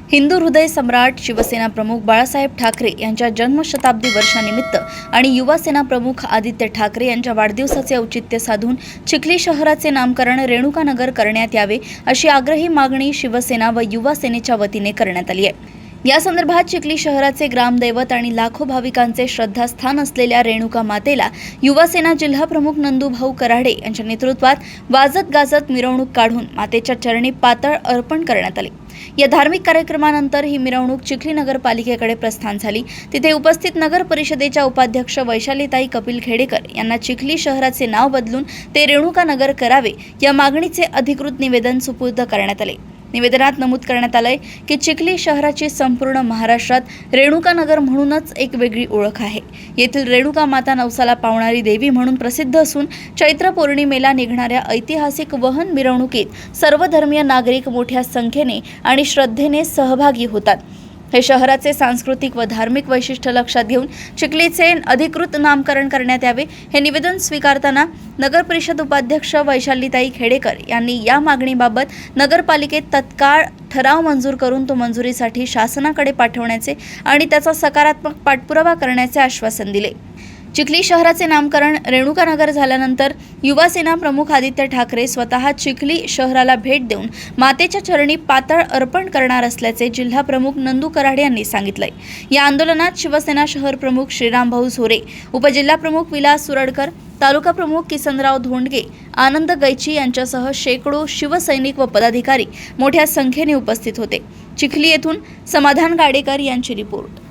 हिंदू हृदय सम्राट शिवसेना प्रमुख बाळासाहेब ठाकरे यांच्या जन्मशताब्दी वर्षानिमित्त आणि युवा सेना प्रमुख आदित्य ठाकरे यांच्या वाढदिवसाचे औचित्य साधून चिखली शहराचे नामकरण रेणुकानगर करण्यात यावे अशी आग्रही मागणी शिवसेना व युवा सेनेच्या वतीने करण्यात आली आहे। या संदर्भात चिखली शहराचे ग्रामदैवत आणि लाखो भाविकांचे श्रद्धास्थान असलेल्या रेणुका मातेला युवा सेना जिल्हा प्रमुख नंदूभाऊ कराडे यांच्या नेतृत्वात वाजत गाजत मिरवणूक काढून मातेच्या चरणी पातळ अर्पण करण्यात आले। या धार्मिक कार्यक्रमानंतर ही मिरवणूक चिखली नगरपालिकेकडे प्रस्थान झाली। तिथे उपस्थित नगर परिषदेच्या उपाध्यक्ष वैशालीताई कपिल खेडेकर यांना चिखली शहराचे नाव बदलून ते रेणुकानगर करावे या मागणीचे अधिकृत निवेदन सुपूर्द करण्यात आले। निवेदनात नमूद करण्यात आले की चिखली शहराची संपूर्ण महाराष्ट्रात रेणुकानगर म्हणूनच एक वेगळी ओळख आहे। येथील रेणुका माता नवसाला पावणारी देवी म्हणून प्रसिद्ध असून चैत्र पौर्णिमेला निघणाऱ्या ऐतिहासिक वहन मिरवणुकीत सर्व धर्मीय नागरिक मोठ्या संख्येने आणि श्रद्धेने सहभागी होतात। हे शहराचे सांस्कृतिक व धार्मिक वैशिष्ट्य लक्षात घेऊन चिखलीचे अधिकृत नामकरण करण्यात यावे। हे निवेदन स्वीकारताना नगर परिषद उपाध्यक्ष वैशालीताई खेडेकर यांनी या मागणीबाबत नगरपालिकेत तत्काळ ठराव मंजूर करून तो मंजुरीसाठी शासनाकडे पाठवण्याचे आणि त्याचा सकारात्मक पाठपुरावा करण्याचे आश्वासन दिले। चिखली शहराचे नामकरण रेणुकानगर झाल्यानंतर युवा सेना प्रमुख आदित्य ठाकरे स्वतः चिखली शहराला भेट देऊन मातेच्या चरणी पातळ अर्पण करणार असल्याचे जिल्हा प्रमुख नंदू कराडे यांनी सांगितले। या आंदोलनात शिवसेना शहर प्रमुख श्रीरामभाऊ सोरे, उपजिल्हा प्रमुख विलास सुरडकर, तालुका प्रमुख किसनराव धोंडगे, आनंद गैची यांच्यासह शेकडो शिवसैनिक व पदाधिकारी मोठ्या संख्येने उपस्थित होते। चिखली येथून समाधान गाडेकर यांची रिपोर्ट।